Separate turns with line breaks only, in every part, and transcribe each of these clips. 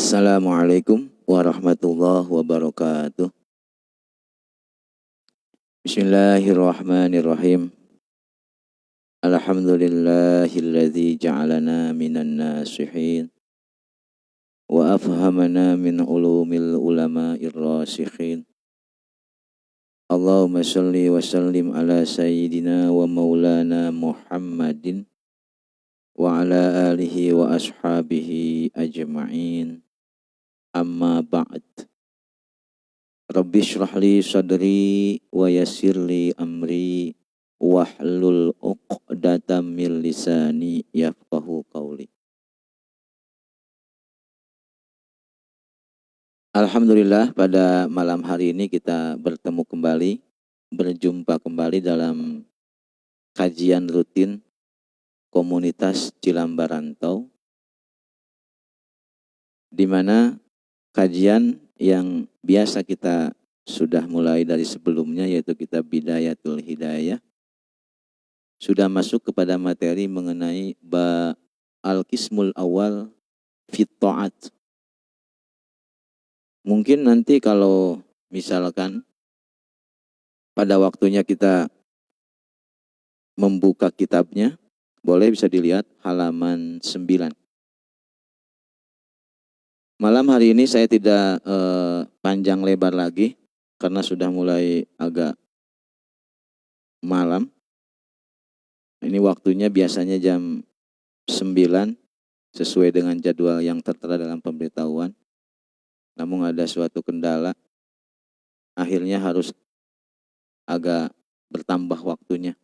Assalamualaikum warahmatullahi wabarakatuh. Bismillahirrahmanirrahim. Alhamdulillahilladzi ja'alana minan nasihin wa afhamana min ulumil ulama'ir rasikhin. Allahumma shalli wa sallim ala sayyidina wa maulana Muhammadin wa ala alihi wa ashabihi ajma'in. Amma ba'd. Rabbi shrah li sadri wa yassir li amri wahlul 'uqdatam min lisani yafqahu qawli. Alhamdulillah, pada malam hari ini kita berjumpa kembali dalam kajian rutin komunitas Cilambar Rantau, di mana kajian yang biasa kita sudah mulai dari sebelumnya, yaitu kitab Bidayatul Hidayah, sudah masuk kepada materi mengenai al-qismul awal fit ta'at. Mungkin nanti kalau misalkan pada waktunya kita membuka kitabnya, boleh bisa dilihat halaman 9. Malam hari ini saya tidak panjang lebar lagi karena sudah mulai agak malam. Ini waktunya biasanya jam 9 sesuai dengan jadwal yang tertera dalam pemberitahuan. Namun ada suatu kendala, akhirnya harus agak bertambah waktunya.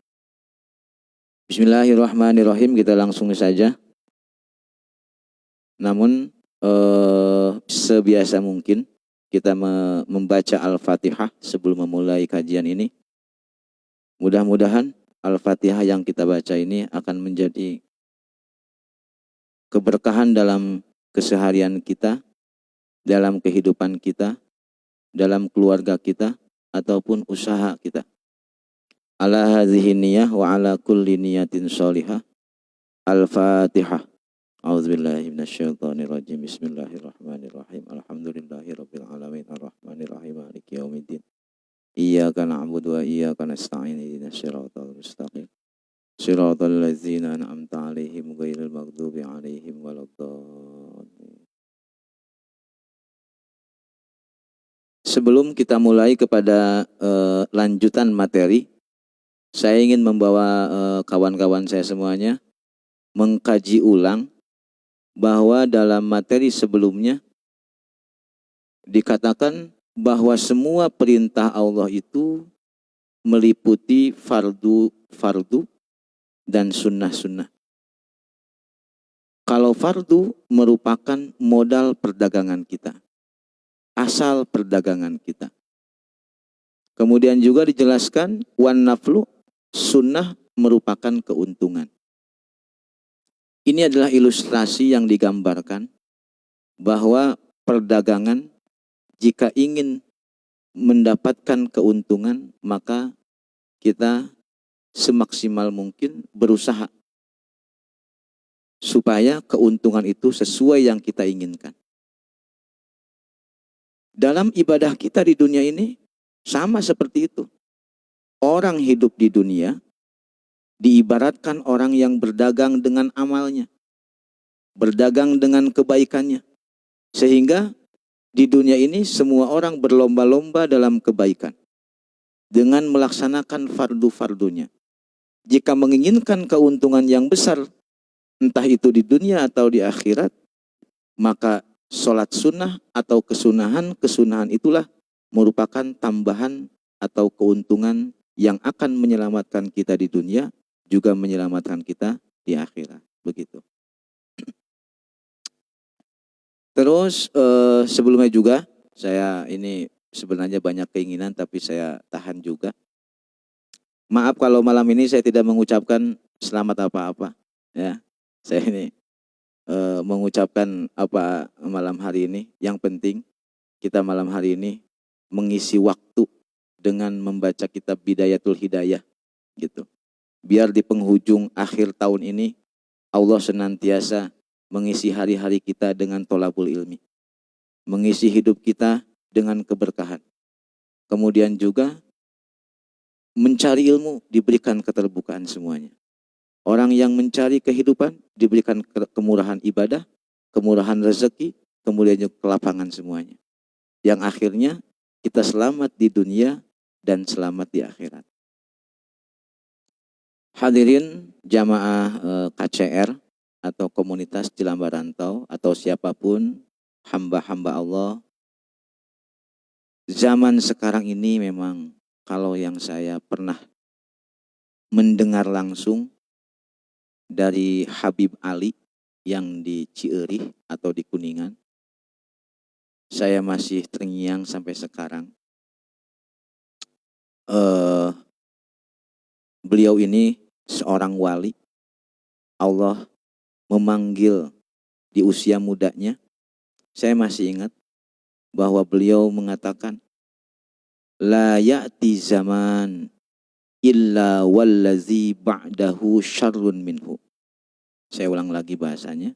Bismillahirrahmanirrahim, kita langsung saja. Namun sebiasa mungkin kita membaca Al-Fatihah sebelum memulai kajian ini. Mudah-mudahan Al-Fatihah yang kita baca ini akan menjadi keberkahan dalam keseharian kita, dalam kehidupan kita, dalam keluarga kita, ataupun usaha kita. Ala hadhihi niyah wa ala kulli niyatin sholihah. Al-Fatihah. A'udzubillahi minasyaitonirrajim. Bismillahirrahmanirrahim. Alhamdulillahirabbil alamin arrahmanirrahim maliki yaumiddin. Iyyaka na'budu wa iyyaka nasta'in ihdinas siratal mustaqim. Shiratal ladzina an'amta 'alaihim ghairil maghdubi 'alaihim waladdallin. Sebelum kita mulai kepada lanjutan materi, saya ingin membawa kawan-kawan saya semuanya mengkaji ulang bahwa dalam materi sebelumnya dikatakan bahwa semua perintah Allah itu meliputi fardu dan sunnah-sunnah. Kalau fardu merupakan modal perdagangan kita, asal perdagangan kita. Kemudian juga dijelaskan wan naflu, sunnah merupakan keuntungan. Ini adalah ilustrasi yang digambarkan bahwa perdagangan jika ingin mendapatkan keuntungan, maka kita semaksimal mungkin berusaha supaya keuntungan itu sesuai yang kita inginkan. Dalam ibadah kita di dunia ini sama seperti itu. Orang hidup di dunia diibaratkan orang yang berdagang dengan amalnya, berdagang dengan kebaikannya. Sehingga di dunia ini semua orang berlomba-lomba dalam kebaikan dengan melaksanakan fardu-fardunya. Jika menginginkan keuntungan yang besar, entah itu di dunia atau di akhirat, maka sholat sunnah atau kesunahan itulah merupakan tambahan atau keuntungan yang akan menyelamatkan kita di dunia, juga menyelamatkan kita di akhirat. Begitu. Terus sebelumnya juga saya ini sebenarnya banyak keinginan, tapi saya tahan juga. Maaf kalau malam ini saya tidak mengucapkan selamat apa-apa. Ya, saya ini mengucapkan apa malam hari ini. Yang penting kita malam hari ini mengisi waktu dengan membaca kitab Bidayatul Hidayah, gitu. Biar di penghujung akhir tahun ini Allah senantiasa mengisi hari-hari kita dengan tholabul ilmi. mengisi hidup kita dengan keberkahan. Kemudian juga mencari ilmu diberikan keterbukaan semuanya. Orang yang mencari kehidupan diberikan kemurahan ibadah, kemurahan rezeki, kemudian juga kelapangan semuanya. Yang akhirnya kita selamat di dunia dan selamat di akhirat. Hadirin jamaah KCR atau komunitas Cilambar Rantau atau siapapun hamba-hamba Allah. Zaman sekarang ini memang kalau yang saya pernah mendengar langsung dari Habib Ali yang di Cieuih atau di Kuningan, saya masih terngiang sampai sekarang. Beliau ini seorang wali. Allah memanggil di usia mudanya. Saya masih ingat bahwa beliau mengatakan, la ya'ti zaman illa wallazi ba'dahu syarrun minhu. Saya ulang lagi bahasanya.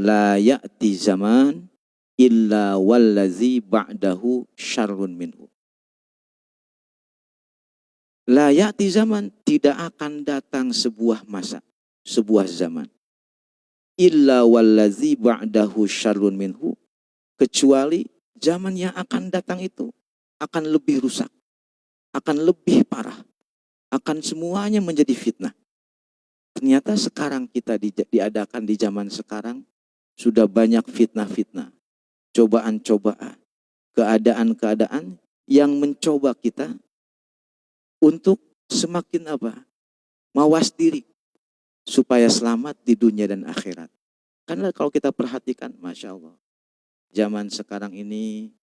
La ya'ti zaman illa wallazi ba'dahu syarrun minhu. La ya'ti zaman, tidak akan datang sebuah masa, sebuah zaman. Illa wallazi ba'dahu syarrun minhu. Kecuali zaman yang akan datang itu akan lebih rusak, akan lebih parah, akan semuanya menjadi fitnah. Ternyata sekarang kita diadakan di zaman sekarang sudah banyak fitnah-fitnah, cobaan-cobaan, keadaan-keadaan yang mencoba kita untuk semakin mawas diri supaya selamat di dunia dan akhirat. Karena kalau kita perhatikan, Masya Allah, zaman sekarang ini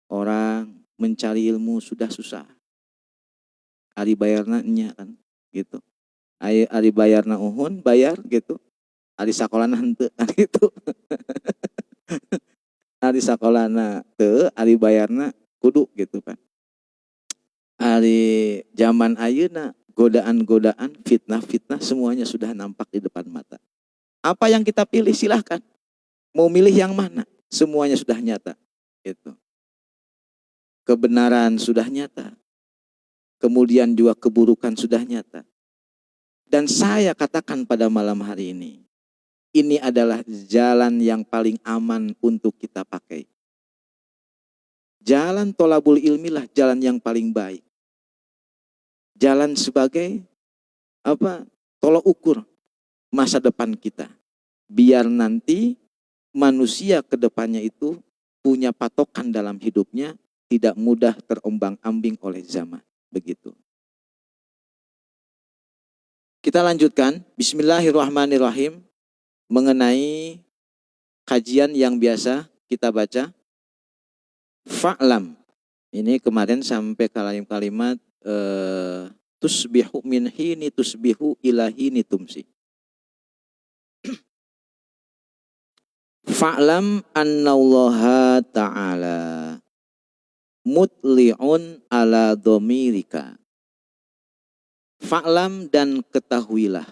orang mencari ilmu sudah susah. Ari bayarna nya kan gitu. Ari bayarna uhun bayar gitu. Ari sakolana henteu kan gitu. Ari sakolana teu, ari bayarna kudu gitu kan. Ari zaman ayeuna godaan-godaan, fitnah-fitnah semuanya sudah nampak di depan mata. Apa yang kita pilih silahkan. Mau milih yang mana? Semuanya sudah nyata. Gitu. Kebenaran sudah nyata. Kemudian juga keburukan sudah nyata. Dan saya katakan pada malam hari ini adalah jalan yang paling aman untuk kita pakai. Jalan tolabul ilmilah jalan yang paling baik. Jalan sebagai tolok ukur masa depan kita. Biar nanti manusia ke depannya itu punya patokan dalam hidupnya, tidak mudah terombang-ambing oleh zaman. Begitu. Kita lanjutkan. Bismillahirrahmanirrahim. Mengenai kajian yang biasa kita baca. Fa'lam. Ini kemarin sampai kalimat tusbihu min hini tusbihu ila hini tumsi. Fa'lam annallaha ta'ala mutli'un ala domirika. Fa'lam, dan ketahuilah.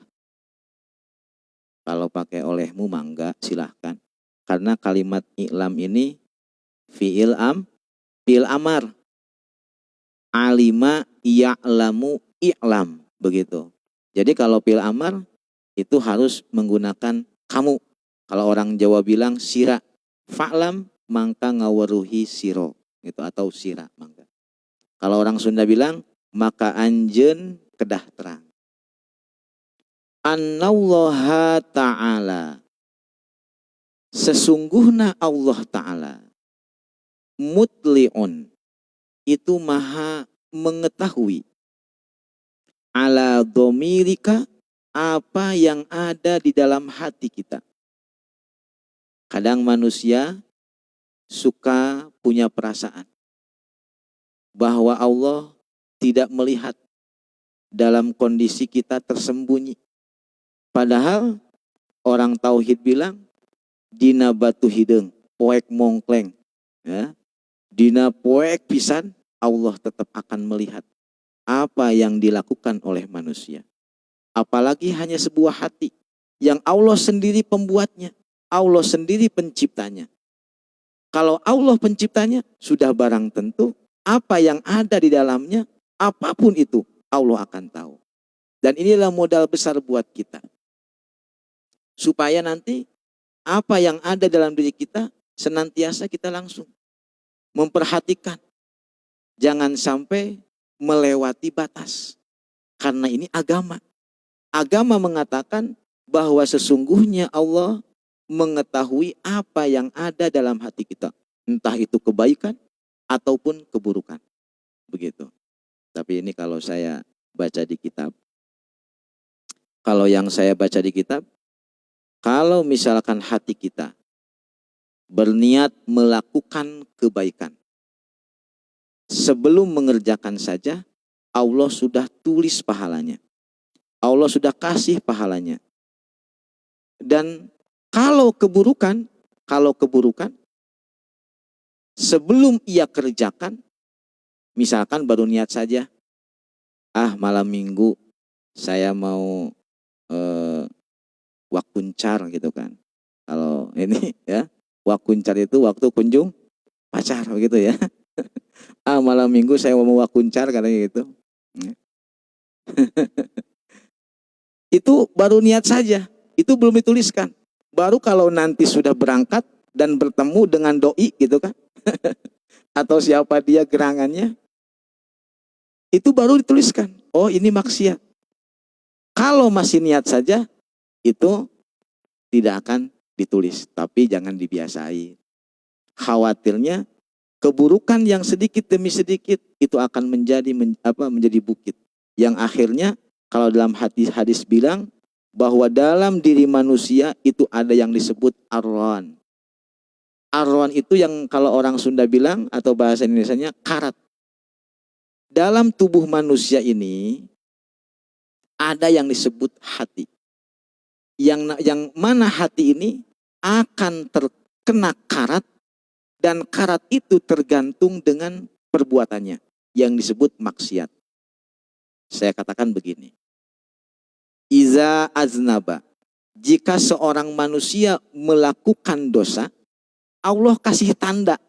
Kalau pakai olehmu mangga silahkan. Karena kalimat i'lam ini fi'il amar. Alima ya'lamu i'lam. Begitu. Jadi kalau fi'il amar itu harus menggunakan kamu. Kalau orang Jawa bilang sira. Fa'lam mangka ngaweruhi siro. Gitu, atau sira mangga. Kalau orang Sunda bilang maka anjeun kedah terang. Annallaha ta'ala, sesungguhnya Allah Ta'ala, mutli'un, itu maha mengetahui, ala domirika, apa yang ada di dalam hati kita. Kadang manusia suka punya perasaan bahwa Allah tidak melihat dalam kondisi kita tersembunyi. Padahal orang tauhid bilang dina batu hideung poek mongkleng, ya. Dina poek pisan Allah tetap akan melihat apa yang dilakukan oleh manusia. Apalagi hanya sebuah hati yang Allah sendiri pembuatnya, Allah sendiri penciptanya. Kalau Allah penciptanya, sudah barang tentu apa yang ada di dalamnya, apapun itu, Allah akan tahu. Dan inilah modal besar buat kita. Supaya nanti apa yang ada dalam diri kita, senantiasa kita langsung memperhatikan. Jangan sampai melewati batas. Karena ini agama. Agama mengatakan bahwa sesungguhnya Allah mengetahui apa yang ada dalam hati kita. Entah itu kebaikan ataupun keburukan. Begitu. Tapi ini kalau saya baca di kitab. Kalau yang saya baca di kitab, kalau misalkan hati kita berniat melakukan kebaikan, sebelum mengerjakan saja, Allah sudah tulis pahalanya. Allah sudah kasih pahalanya. Dan kalau keburukan, sebelum ia kerjakan, misalkan baru niat saja, malam minggu saya mau wakuncar gitu kan. Kalau ini ya, wakuncar itu waktu kunjung pacar begitu ya. Malam minggu saya mau wakuncar katanya gitu. Itu baru niat saja, itu belum dituliskan. Baru kalau nanti sudah berangkat dan bertemu dengan doi gitu kan, atau siapa dia gerangannya, itu baru dituliskan. Oh ini maksiat. Kalau masih niat saja, itu tidak akan ditulis, tapi jangan dibiasai. Khawatirnya keburukan yang sedikit demi sedikit itu akan menjadi bukit. Yang akhirnya kalau dalam hadis bilang bahwa dalam diri manusia itu ada yang disebut arwan. Arwan itu yang kalau orang Sunda bilang atau bahasa Indonesianya karat. Dalam tubuh manusia ini ada yang disebut hati. Yang mana hati ini akan terkena karat, dan karat itu tergantung dengan perbuatannya yang disebut maksiat. Saya katakan begini. Iza aznaba, jika seorang manusia melakukan dosa, Allah kasih tanda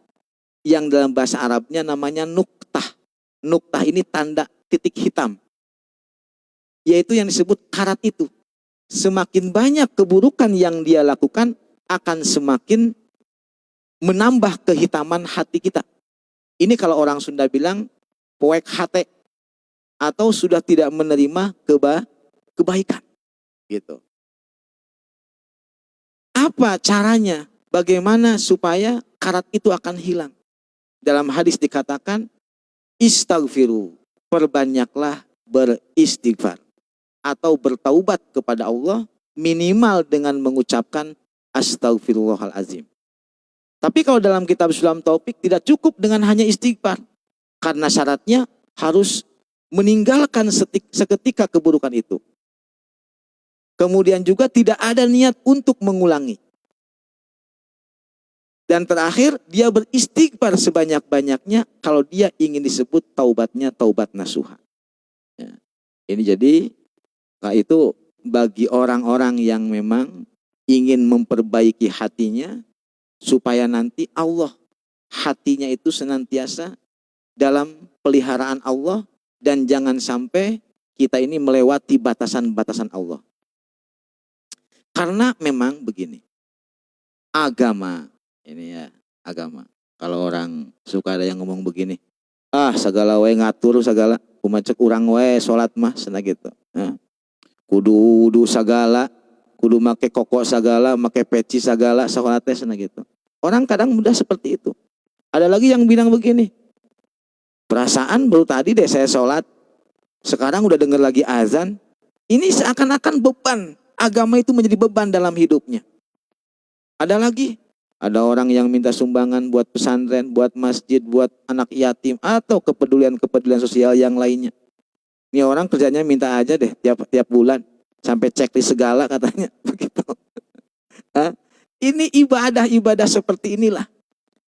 yang dalam bahasa Arabnya namanya nuktah. Nuktah ini tanda titik hitam, yaitu yang disebut karat itu. Semakin banyak keburukan yang dia lakukan, akan semakin menambah kehitaman hati kita. Ini kalau orang Sunda bilang poek hate, atau sudah tidak menerima kebaikan gitu. Apa caranya? Bagaimana supaya karat itu akan hilang? Dalam hadis dikatakan istaghfiru, perbanyaklah beristighfar atau bertaubat kepada Allah minimal dengan mengucapkan astaghfirullahalazim. Tapi kalau dalam kitab Sulam Taufik tidak cukup dengan hanya istighfar, karena syaratnya harus meninggalkan seketika keburukan itu. Kemudian juga tidak ada niat untuk mengulangi. Dan terakhir dia beristighfar sebanyak-banyaknya kalau dia ingin disebut taubatnya taubat nasuha. Ya. Ini jadi itu bagi orang-orang yang memang ingin memperbaiki hatinya supaya nanti Allah hatinya itu senantiasa dalam peliharaan Allah dan jangan sampai kita ini melewati batasan-batasan Allah. Karena memang begini, agama ini ya, agama. Kalau orang suka ada yang ngomong begini, segala wae ngatur segala, kumacek urang wae sholat mah sana gitu. Kudu segala, kudu make koko segala, make peci segala, sholatnya sana gitu. Orang kadang mudah seperti itu. Ada lagi yang bilang begini, perasaan baru tadi deh saya sholat, sekarang udah denger lagi azan, ini seakan-akan beban. Agama itu menjadi beban dalam hidupnya. Ada lagi, ada orang yang minta sumbangan buat pesantren, buat masjid, buat anak yatim, atau kepedulian-kepedulian sosial yang lainnya. Ini orang kerjanya minta aja deh tiap bulan, sampai checklist segala katanya. Begitu. Ini ibadah-ibadah seperti inilah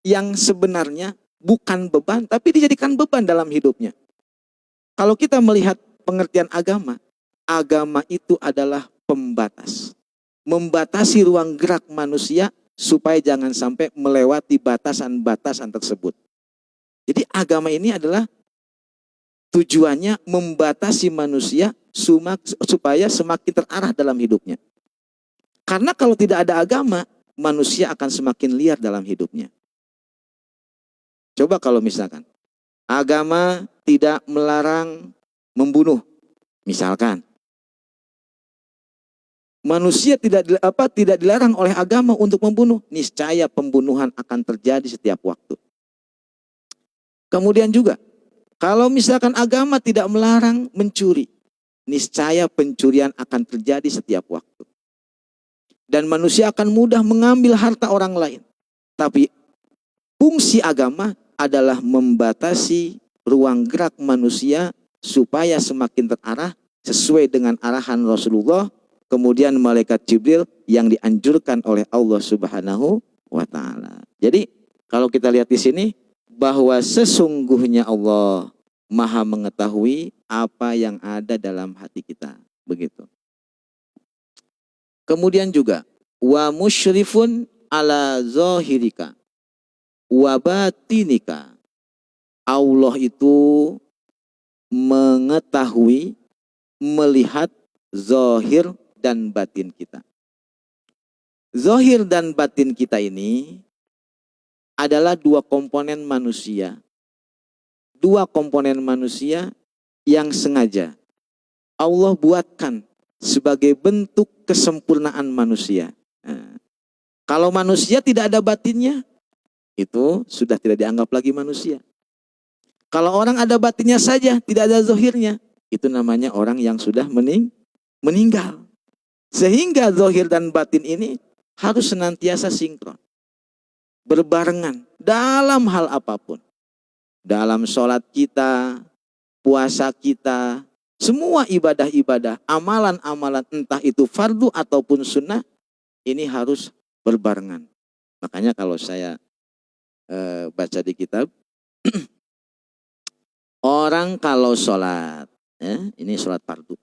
yang sebenarnya bukan beban, tapi dijadikan beban dalam hidupnya. Kalau kita melihat pengertian agama, agama itu adalah pembatas. Membatasi ruang gerak manusia supaya jangan sampai melewati batasan-batasan tersebut. Jadi agama ini adalah tujuannya membatasi manusia supaya semakin terarah dalam hidupnya. Karena kalau tidak ada agama, manusia akan semakin liar dalam hidupnya. Coba kalau misalkan agama tidak melarang membunuh, misalkan manusia tidak dilarang oleh agama untuk membunuh, niscaya pembunuhan akan terjadi setiap waktu. Kemudian juga, kalau misalkan agama tidak melarang mencuri, niscaya pencurian akan terjadi setiap waktu. Dan manusia akan mudah mengambil harta orang lain. Tapi fungsi agama adalah membatasi ruang gerak manusia supaya semakin terarah sesuai dengan arahan Rasulullah, kemudian malaikat Jibril yang dianjurkan oleh Allah Subhanahu wa taala. Jadi, kalau kita lihat di sini bahwa sesungguhnya Allah Maha mengetahui apa yang ada dalam hati kita, begitu. Kemudian juga wa musyrifun ala zahirika wa batinika. Allah itu mengetahui, melihat zahir dan batin kita. Zahir dan batin kita ini adalah dua komponen manusia. Dua komponen manusia yang sengaja Allah buatkan sebagai bentuk kesempurnaan manusia. Nah, kalau manusia tidak ada batinnya, itu sudah tidak dianggap lagi manusia. Kalau orang ada batinnya saja, tidak ada zahirnya, itu namanya orang yang sudah meninggal. Sehingga zahir dan batin ini harus senantiasa sinkron, berbarengan dalam hal apapun. Dalam sholat kita, puasa kita, semua ibadah-ibadah, amalan-amalan entah itu fardu ataupun sunnah, ini harus berbarengan. Makanya kalau saya baca di kitab, orang kalau sholat, ini sholat fardu.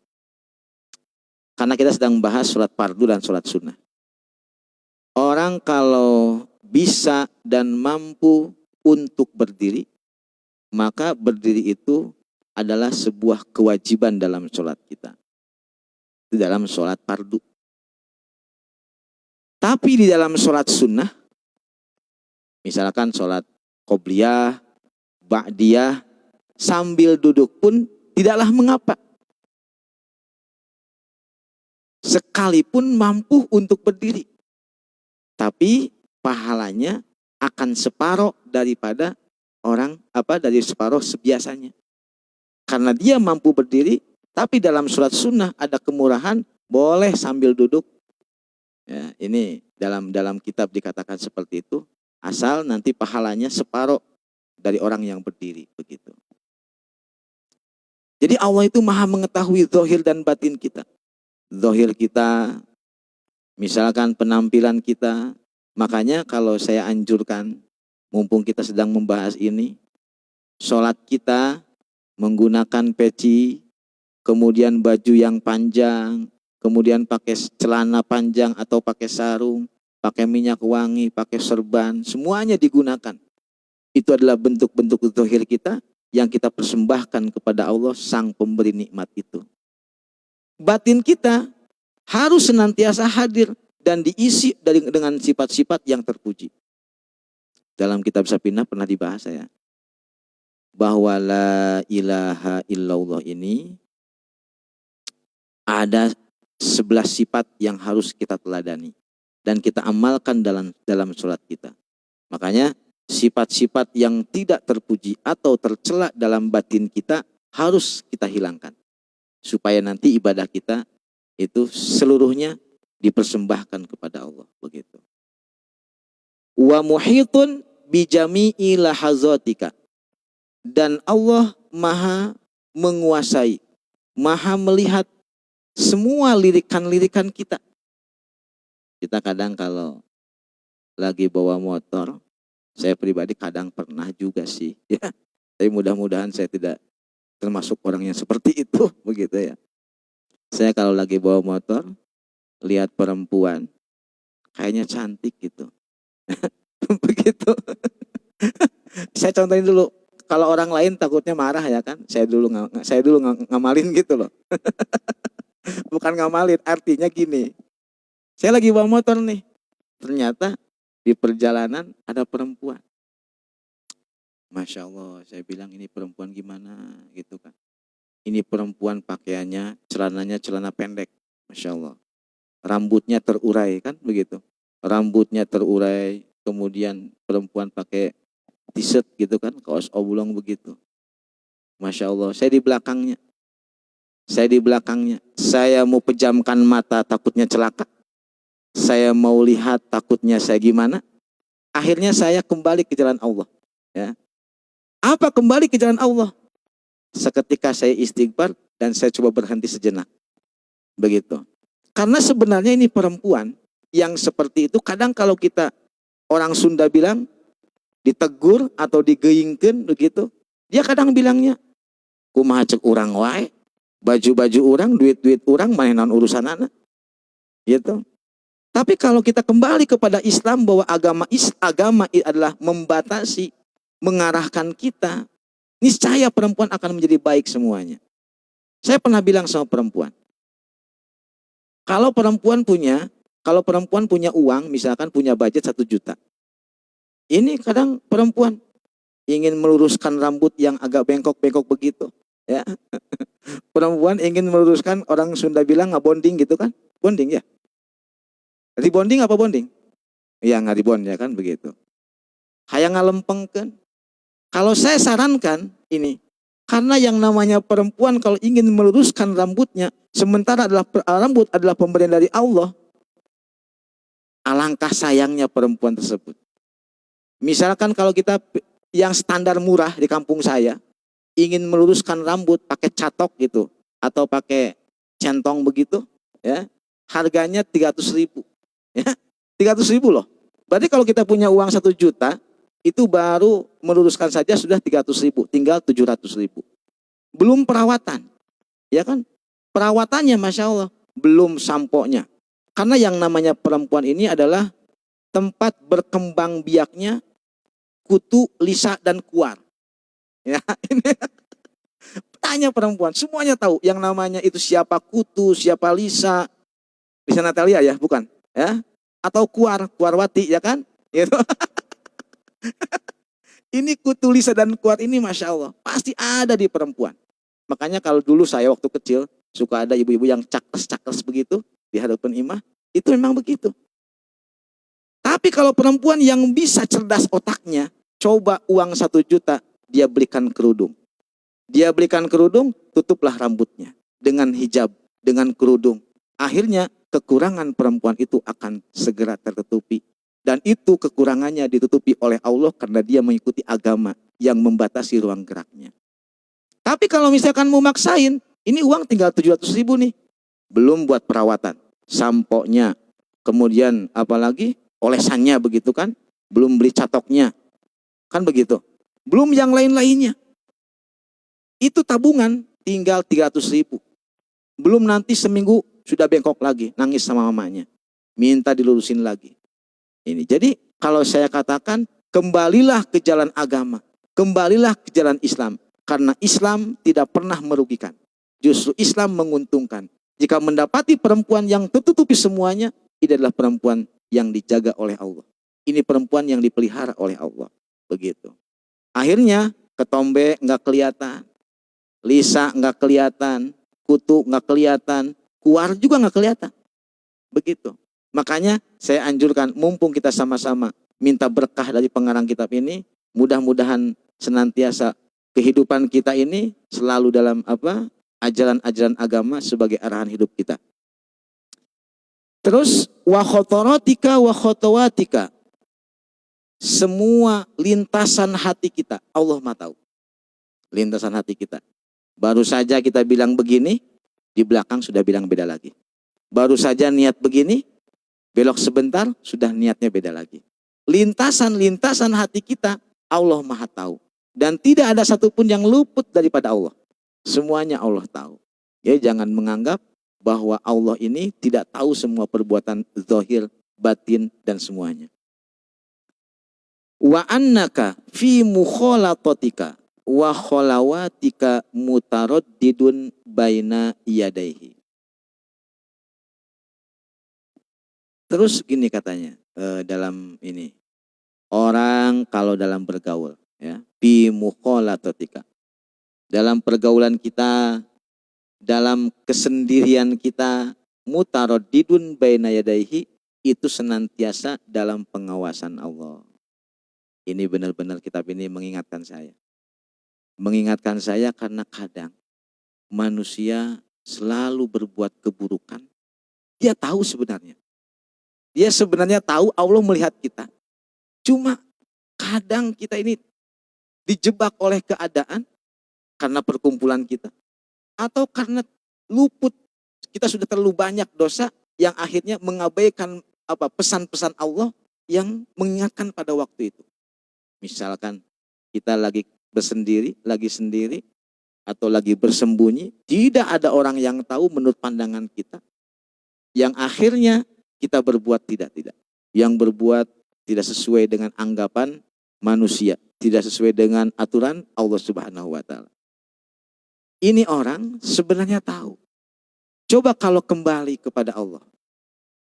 Karena kita sedang membahas sholat fardu dan sholat sunnah. Orang kalau bisa dan mampu untuk berdiri, maka berdiri itu adalah sebuah kewajiban dalam sholat kita. Di dalam sholat fardu. Tapi di dalam sholat sunnah, misalkan sholat qobliyah, ba'diyah, sambil duduk pun tidaklah mengapa. Sekalipun mampu untuk berdiri. Tapi pahalanya akan separuh daripada dari separuh sebiasanya. Karena dia mampu berdiri, tapi dalam sholat sunnah ada kemurahan, boleh sambil duduk. Ya, ini dalam kitab dikatakan seperti itu, asal nanti pahalanya separuh dari orang yang berdiri, begitu. Jadi Allah itu maha mengetahui zahir dan batin kita. Zahir kita, misalkan penampilan kita, makanya kalau saya anjurkan, mumpung kita sedang membahas ini, sholat kita menggunakan peci, kemudian baju yang panjang, kemudian pakai celana panjang atau pakai sarung, pakai minyak wangi, pakai serban, semuanya digunakan. Itu adalah bentuk-bentuk zahir kita yang kita persembahkan kepada Allah, sang pemberi nikmat itu. Batin kita harus senantiasa hadir dan diisi dengan sifat-sifat yang terpuji. Dalam kitab Sapinah pernah dibahas saya, bahwa la ilaha illallah ini ada 11 sifat yang harus kita teladani dan kita amalkan dalam sholat kita. Makanya sifat-sifat yang tidak terpuji atau tercela dalam batin kita harus kita hilangkan, supaya nanti ibadah kita itu seluruhnya dipersembahkan kepada Allah, begitu. Wa muhitun bijami'i lahazatika, dan Allah maha menguasai, maha melihat semua lirikan-lirikan kita. Kita kadang kalau lagi bawa motor, saya pribadi kadang pernah juga sih, ya. Tapi mudah-mudahan saya tidak termasuk orang yang seperti itu, begitu ya. Saya kalau lagi bawa motor, lihat perempuan, kayaknya cantik gitu. Begitu. Saya contohin dulu. Kalau orang lain takutnya marah ya kan. Saya dulu ngamalin gitu loh. Bukan ngamalin, artinya gini. Saya lagi bawa motor nih. Ternyata di perjalanan ada perempuan. Masya Allah, saya bilang ini perempuan gimana gitu kan. Ini perempuan pakaiannya, celananya celana pendek. Masya Allah. Rambutnya terurai kan begitu. Rambutnya terurai, kemudian perempuan pakai t-shirt gitu kan, kaos oblong begitu. Masya Allah, saya di belakangnya. Saya mau pejamkan mata takutnya celaka. Saya mau lihat takutnya saya gimana. Akhirnya saya kembali ke jalan Allah. Ya. Apa kembali ke jalan Allah? Seketika saya istighfar dan saya coba berhenti sejenak. Begitu. Karena sebenarnya ini perempuan yang seperti itu kadang kalau kita orang Sunda bilang ditegur atau digeingkeun begitu, dia kadang bilangnya kumaha cek urang wae, baju-baju urang, duit-duit urang mainan urusan anak. Gitu. Tapi kalau kita kembali kepada Islam bahwa agama adalah membatasi, mengarahkan kita, niscaya perempuan akan menjadi baik semuanya. Saya pernah bilang sama perempuan, kalau perempuan punya uang, misalkan punya budget 1 juta. Ini kadang perempuan ingin meluruskan rambut yang agak bengkok-bengkok begitu. Ya. Perempuan ingin meluruskan, orang Sunda bilang ngabonding gitu kan. Bonding ya. Ribonding apa bonding? Ya ngaribon ya kan begitu. Hayang ngalempengkeun. Kalau saya sarankan ini, karena yang namanya perempuan kalau ingin meluruskan rambutnya, sementara rambut adalah pemberian dari Allah, alangkah sayangnya perempuan tersebut. Misalkan kalau kita yang standar murah di kampung saya, ingin meluruskan rambut pakai catok gitu, atau pakai centong begitu, ya harganya 300.000. Ya, 300.000 loh. Berarti kalau kita punya uang 1 juta, itu baru meluruskan saja sudah 300.000, tinggal 700.000. Belum perawatan, ya kan? Perawatannya Masya Allah, belum samponya. Karena yang namanya perempuan ini adalah tempat berkembang biaknya kutu, lisa, dan kuar. Ya, ini tanya perempuan, semuanya tahu yang namanya itu siapa kutu, siapa lisa. Lisa Natalia ya, bukan? Ya, atau kuarwati ya kan? Gitu. Ini kutu lisa dan kuar ini Masya Allah pasti ada di perempuan. Makanya kalau dulu saya waktu kecil suka ada ibu-ibu yang cakles begitu di hadapan imah, itu memang begitu. Tapi kalau perempuan yang bisa cerdas otaknya, coba uang 1 juta dia belikan kerudung. Dia belikan kerudung, tutuplah rambutnya dengan hijab, dengan kerudung. Akhirnya kekurangan perempuan itu akan segera tertutupi. Dan itu kekurangannya ditutupi oleh Allah karena dia mengikuti agama yang membatasi ruang geraknya. Tapi kalau misalkan mau maksain, ini uang tinggal 700.000 nih. Belum buat perawatan, samponya, kemudian apalagi olesannya begitu kan. Belum beli catoknya, kan begitu. Belum yang lain-lainnya. Itu tabungan tinggal 300.000. Belum nanti seminggu sudah bengkok lagi, nangis sama mamanya. Minta dilurusin lagi. Ini. Jadi kalau saya katakan kembalilah ke jalan agama. Kembalilah ke jalan Islam. Karena Islam tidak pernah merugikan. Justru Islam menguntungkan. Jika mendapati perempuan yang tertutupi semuanya, ini adalah perempuan yang dijaga oleh Allah. Ini perempuan yang dipelihara oleh Allah. Begitu. Akhirnya ketombe nggak kelihatan. Lisa nggak kelihatan. Kutu nggak kelihatan. Kuar juga nggak kelihatan. Begitu. Makanya saya anjurkan, mumpung kita sama-sama minta berkah dari pengarang kitab ini, mudah-mudahan senantiasa kehidupan kita ini selalu dalam ajaran-ajaran agama sebagai arahan hidup kita. Terus wa khotorotika wa khotowatika, semua lintasan hati kita Allah Maha tahu. Lintasan hati kita. Baru saja kita bilang begini, di belakang sudah bilang beda lagi. Baru saja niat begini, belok sebentar sudah niatnya beda lagi. Lintasan-lintasan hati kita Allah Maha tahu. Dan tidak ada satupun yang luput daripada Allah. Semuanya Allah tahu. Ya, jangan menganggap bahwa Allah ini tidak tahu semua perbuatan zahir, batin, dan semuanya. Wa annaka fi mukhalatatika wa khalawatika mutaraddidun baina yadaihi. Terus gini katanya dalam ini. Orang kalau dalam bergaul ya, fi mukhalatatika. Dalam pergaulan kita, dalam kesendirian kita, mutaraddidun baina yadaihi, itu senantiasa dalam pengawasan Allah. Ini benar-benar kitab ini mengingatkan saya. Mengingatkan saya karena kadang manusia selalu berbuat keburukan. Dia tahu sebenarnya. Dia sebenarnya tahu Allah melihat kita. Cuma kadang kita ini dijebak oleh keadaan karena perkumpulan kita. Atau karena luput, kita sudah terlalu banyak dosa yang akhirnya mengabaikan pesan-pesan Allah yang mengingatkan pada waktu itu. Misalkan kita lagi sendiri, atau lagi bersembunyi, tidak ada orang yang tahu menurut pandangan kita. Yang akhirnya kita berbuat tidak. Yang berbuat tidak sesuai dengan anggapan manusia, tidak sesuai dengan aturan Allah Subhanahu wa taala. Ini orang sebenarnya tahu. Coba kalau kembali kepada Allah.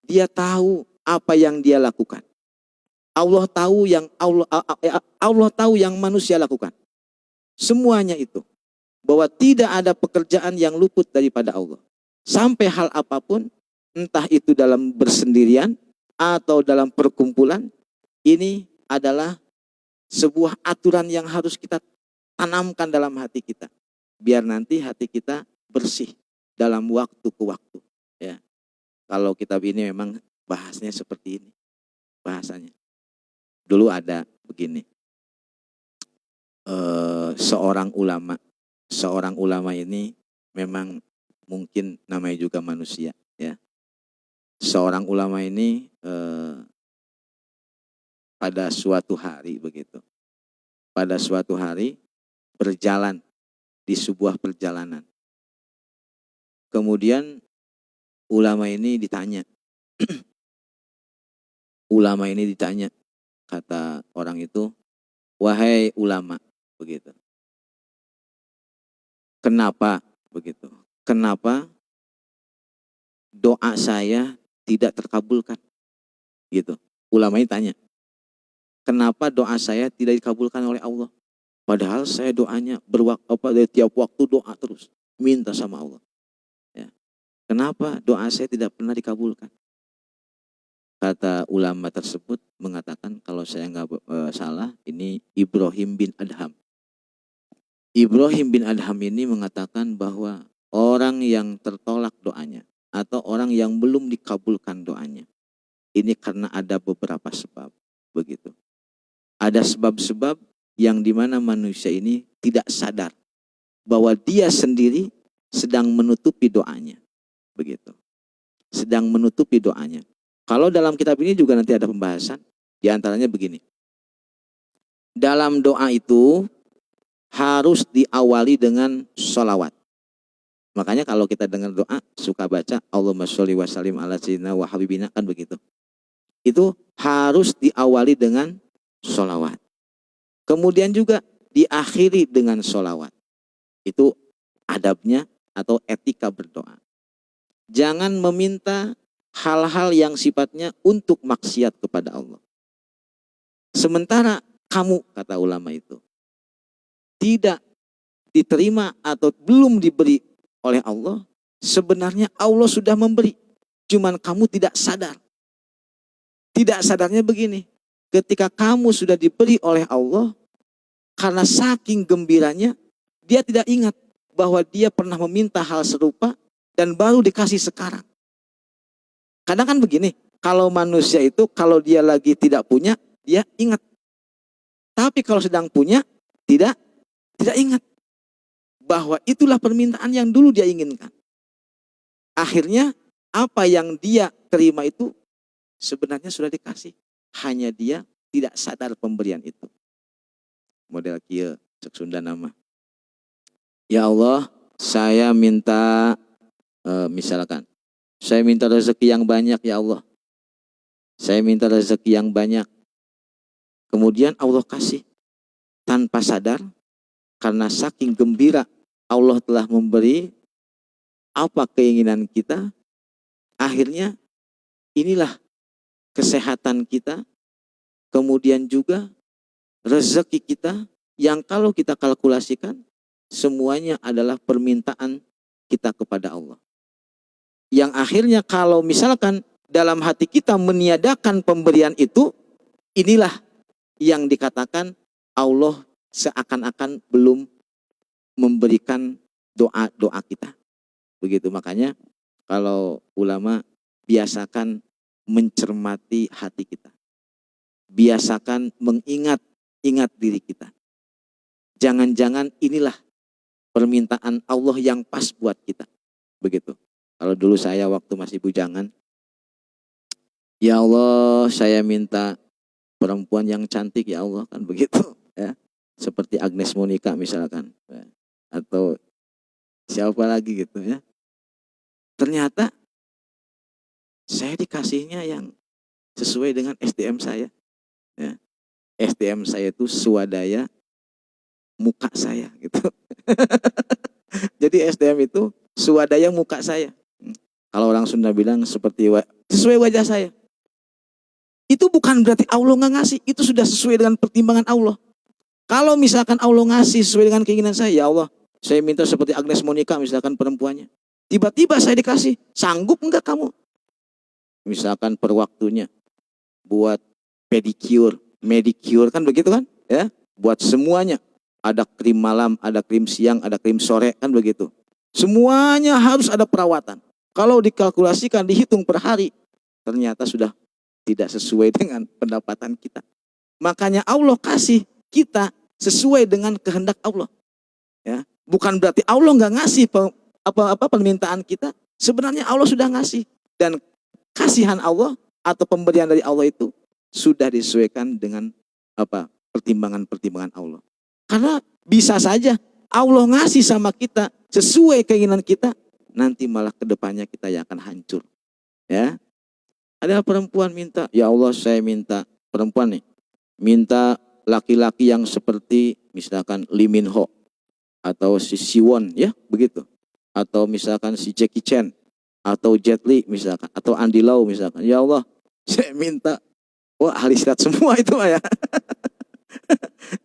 Dia tahu apa yang dia lakukan. Allah tahu yang manusia lakukan. Semuanya itu. Bahwa tidak ada pekerjaan yang luput daripada Allah. Sampai hal apapun, entah itu dalam bersendirian atau dalam perkumpulan, ini adalah sebuah aturan yang harus kita tanamkan dalam hati kita. Biar nanti hati kita bersih dalam waktu ke waktu. Ya. Kalau kitab ini memang bahasnya seperti ini. Bahasanya. Dulu ada begini. Seorang ulama ini memang mungkin namanya juga manusia. Ya. Seorang ulama ini pada suatu hari begitu. Pada suatu hari berjalan di sebuah perjalanan. Kemudian ulama ini ditanya. Kata orang itu, "Wahai ulama," begitu. "Kenapa begitu? Kenapa doa saya tidak terkabulkan?" Gitu. Ulama ini tanya. Kenapa doa saya tidak dikabulkan oleh Allah? Padahal saya doanya dari tiap waktu doa terus, minta sama Allah. Ya. Kenapa doa saya tidak pernah dikabulkan? Kata ulama tersebut mengatakan, kalau saya nggak salah, ini Ibrahim bin Adham. Ibrahim bin Adham ini mengatakan bahwa orang yang tertolak doanya atau orang yang belum dikabulkan doanya, ini karena ada beberapa sebab begitu. Ada sebab-sebab yang dimana manusia ini tidak sadar bahwa dia sendiri sedang menutupi doanya, begitu. Sedang menutupi doanya. Kalau dalam kitab ini juga nanti ada pembahasan, diantaranya begini. Dalam doa itu harus diawali dengan sholawat. Makanya kalau kita dengar doa, suka baca Allahumma sholli wa sallim ala sayyidina wa habibina, kan begitu. Itu harus diawali dengan sholawat. Kemudian juga diakhiri dengan sholawat. Itu adabnya atau etika berdoa. Jangan meminta hal-hal yang sifatnya untuk maksiat kepada Allah. Sementara kamu, kata ulama itu, tidak diterima atau belum diberi oleh Allah, sebenarnya Allah sudah memberi. Cuman kamu tidak sadar. Tidak sadarnya begini, ketika kamu sudah diberi oleh Allah, karena saking gembiranya, dia tidak ingat bahwa dia pernah meminta hal serupa dan baru dikasih sekarang. Kadang kan begini, kalau manusia itu kalau dia lagi tidak punya, dia ingat. Tapi kalau sedang punya, tidak ingat. Bahwa itulah permintaan yang dulu dia inginkan. Akhirnya apa yang dia terima itu sebenarnya sudah dikasih. Hanya dia tidak sadar pemberian itu. Model kieu cek Sunda nama. Ya Allah, saya minta misalkan, saya minta rezeki yang banyak ya Allah. Saya minta rezeki yang banyak. Kemudian Allah kasih tanpa sadar, karena saking gembira Allah telah memberi apa keinginan kita, akhirnya inilah kesehatan kita, kemudian juga rezeki kita yang kalau kita kalkulasikan semuanya adalah permintaan kita kepada Allah. Yang akhirnya kalau misalkan dalam hati kita meniadakan pemberian itu, inilah yang dikatakan Allah seakan-akan belum memberikan doa-doa kita. Begitu, makanya kalau ulama biasakan mencermati hati kita. Biasakan mengingat diri kita. Jangan-jangan inilah permintaan Allah yang pas buat kita. Begitu. Kalau dulu saya waktu masih bujangan, ya Allah saya minta perempuan yang cantik ya Allah, kan begitu ya. Seperti Agnes Monica misalkan, ya. Atau siapa lagi gitu ya. Ternyata saya dikasihnya yang sesuai dengan SDM saya. Ya. SDM saya itu swadaya muka saya gitu. Jadi SDM itu swadaya muka saya. Kalau orang Sunda bilang seperti sesuai wajah saya. Itu bukan berarti Allah nggak ngasih, itu sudah sesuai dengan pertimbangan Allah. Kalau misalkan Allah ngasih sesuai dengan keinginan saya, ya Allah, saya minta seperti Agnes Monica misalkan perempuannya. Tiba-tiba saya dikasih, sanggup enggak kamu? Misalkan per waktunya buat pedicure, medicure, kan begitu kan? Ya, buat semuanya. Ada krim malam, ada krim siang, ada krim sore, kan begitu. Semuanya harus ada perawatan. Kalau dikalkulasikan, dihitung per hari, ternyata sudah tidak sesuai dengan pendapatan kita. Makanya Allah kasih kita sesuai dengan kehendak Allah. Ya, bukan berarti Allah nggak ngasih apa-apa permintaan kita. Sebenarnya Allah sudah ngasih, dan kasihan Allah atau pemberian dari Allah itu sudah disesuaikan dengan apa pertimbangan-pertimbangan Allah. Karena bisa saja Allah ngasih sama kita sesuai keinginan kita, nanti malah kedepannya kita yang akan hancur. Ya, ada perempuan minta, ya Allah saya minta perempuan nih, minta laki-laki yang seperti misalkan Lee Min Ho atau si Siwon, ya begitu, atau misalkan si Jackie Chan atau Jet Li misalkan, atau Andy Lau misalkan. Ya Allah saya minta, wah ahli silat semua itu mah ya.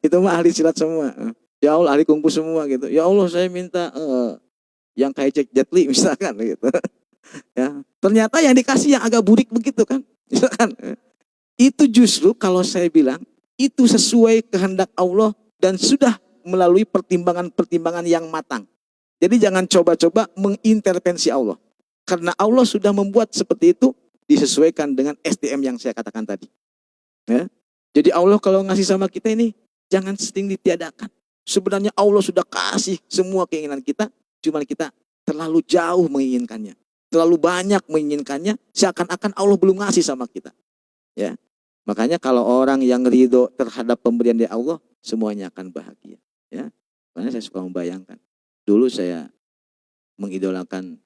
Itu mah ahli silat semua. Ya Allah ahli kungfu semua gitu. Ya Allah saya minta yang kayak Jet Li misalkan gitu. Ya, ternyata yang dikasih yang agak burik begitu kan. Misalkan itu justru kalau saya bilang itu sesuai kehendak Allah dan sudah melalui pertimbangan-pertimbangan yang matang. Jadi jangan coba-coba mengintervensi Allah. Karena Allah sudah membuat seperti itu disesuaikan dengan SDM yang saya katakan tadi. Ya. Jadi Allah kalau ngasih sama kita ini jangan sering ditiadakan. Sebenarnya Allah sudah kasih semua keinginan kita, cuman kita terlalu jauh menginginkannya. Terlalu banyak menginginkannya, seakan-akan Allah belum ngasih sama kita. Ya. Makanya kalau orang yang ridho terhadap pemberian dari Allah, semuanya akan bahagia. Ya. Makanya saya suka membayangkan. Dulu saya mengidolakan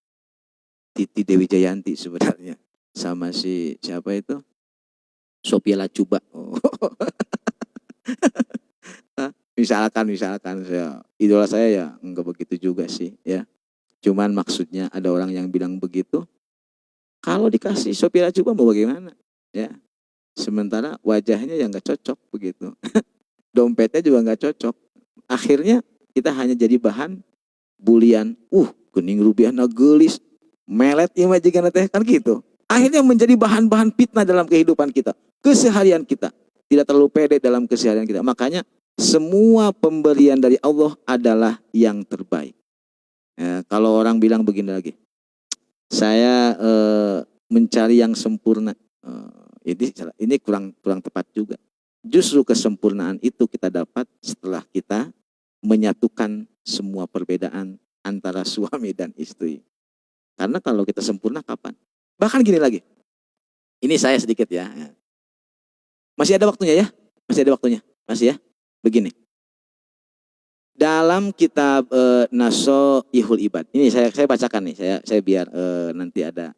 Titi Dewi Jayanti sebenarnya. Sama si siapa itu? Sophia Latjuba. Oh. misalkan saya, idola saya ya enggak begitu juga sih. Ya. Cuman maksudnya ada orang yang bilang begitu. Kalau dikasih Sophia Latjuba mau bagaimana? Ya. Sementara wajahnya yang nggak cocok begitu. Dompetnya juga nggak cocok. Akhirnya kita hanya jadi bahan bulian. Gening rubiahna gelis. Melet ieu mah jiga teh kan gitu. Akhirnya menjadi bahan-bahan fitnah dalam kehidupan kita. Keseharian kita. Tidak terlalu pede dalam keseharian kita. Makanya semua pemberian dari Allah adalah yang terbaik. Ya, kalau orang bilang begini lagi. Saya mencari yang sempurna. Ini kurang tepat juga. Justru kesempurnaan itu kita dapat setelah kita menyatukan semua perbedaan antara suami dan istri. Karena kalau kita sempurna kapan? Bahkan gini lagi. Ini saya sedikit ya. Masih ada waktunya ya? Masih ada waktunya? Masih ya? Begini. Dalam kitab Naso Ihul Ibad. Ini saya bacakan nih. Saya biar nanti ada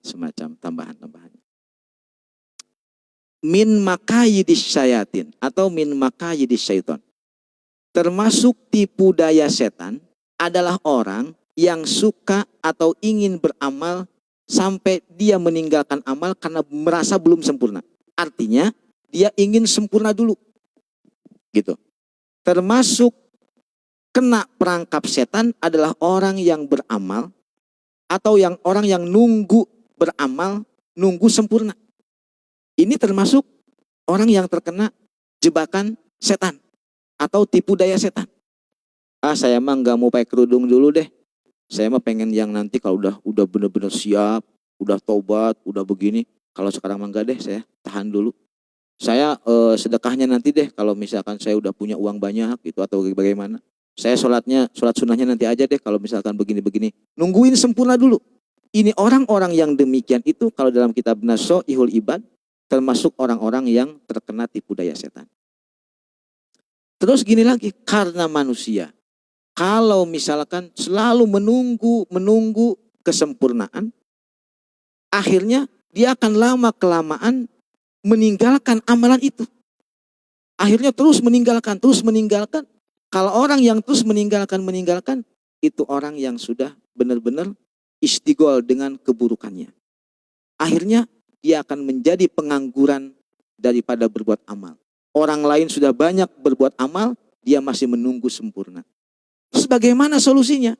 semacam tambahan-tambahan. min makayidis syayatin atau min makayidis syaiton. Termasuk tipu daya setan adalah orang yang suka atau ingin beramal sampai dia meninggalkan amal karena merasa belum sempurna. Artinya dia ingin sempurna dulu. Gitu. Termasuk kena perangkap setan adalah orang yang beramal atau orang yang nunggu beramal, nunggu sempurna. Ini termasuk orang yang terkena jebakan setan atau tipu daya setan. Saya mah nggak mau pakai kerudung dulu deh. Saya mah pengen yang nanti kalau udah bener-bener siap, udah tobat, udah begini. Kalau sekarang mah enggak deh, saya tahan dulu. Saya sedekahnya nanti deh kalau misalkan saya udah punya uang banyak gitu atau bagaimana. Saya sholat sunnahnya nanti aja deh kalau misalkan begini-begini. Nungguin sempurna dulu. Ini orang-orang yang demikian itu kalau dalam kitab Nasoihul Ibad termasuk orang-orang yang terkena tipu daya setan. Terus gini lagi, karena manusia kalau misalkan selalu menunggu kesempurnaan, akhirnya dia akan lama-kelamaan meninggalkan amalan itu. Akhirnya terus meninggalkan. Kalau orang yang terus meninggalkan, itu orang yang sudah benar-benar istigol dengan keburukannya. Akhirnya dia akan menjadi pengangguran daripada berbuat amal. Orang lain sudah banyak berbuat amal, dia masih menunggu sempurna. Terus bagaimana solusinya?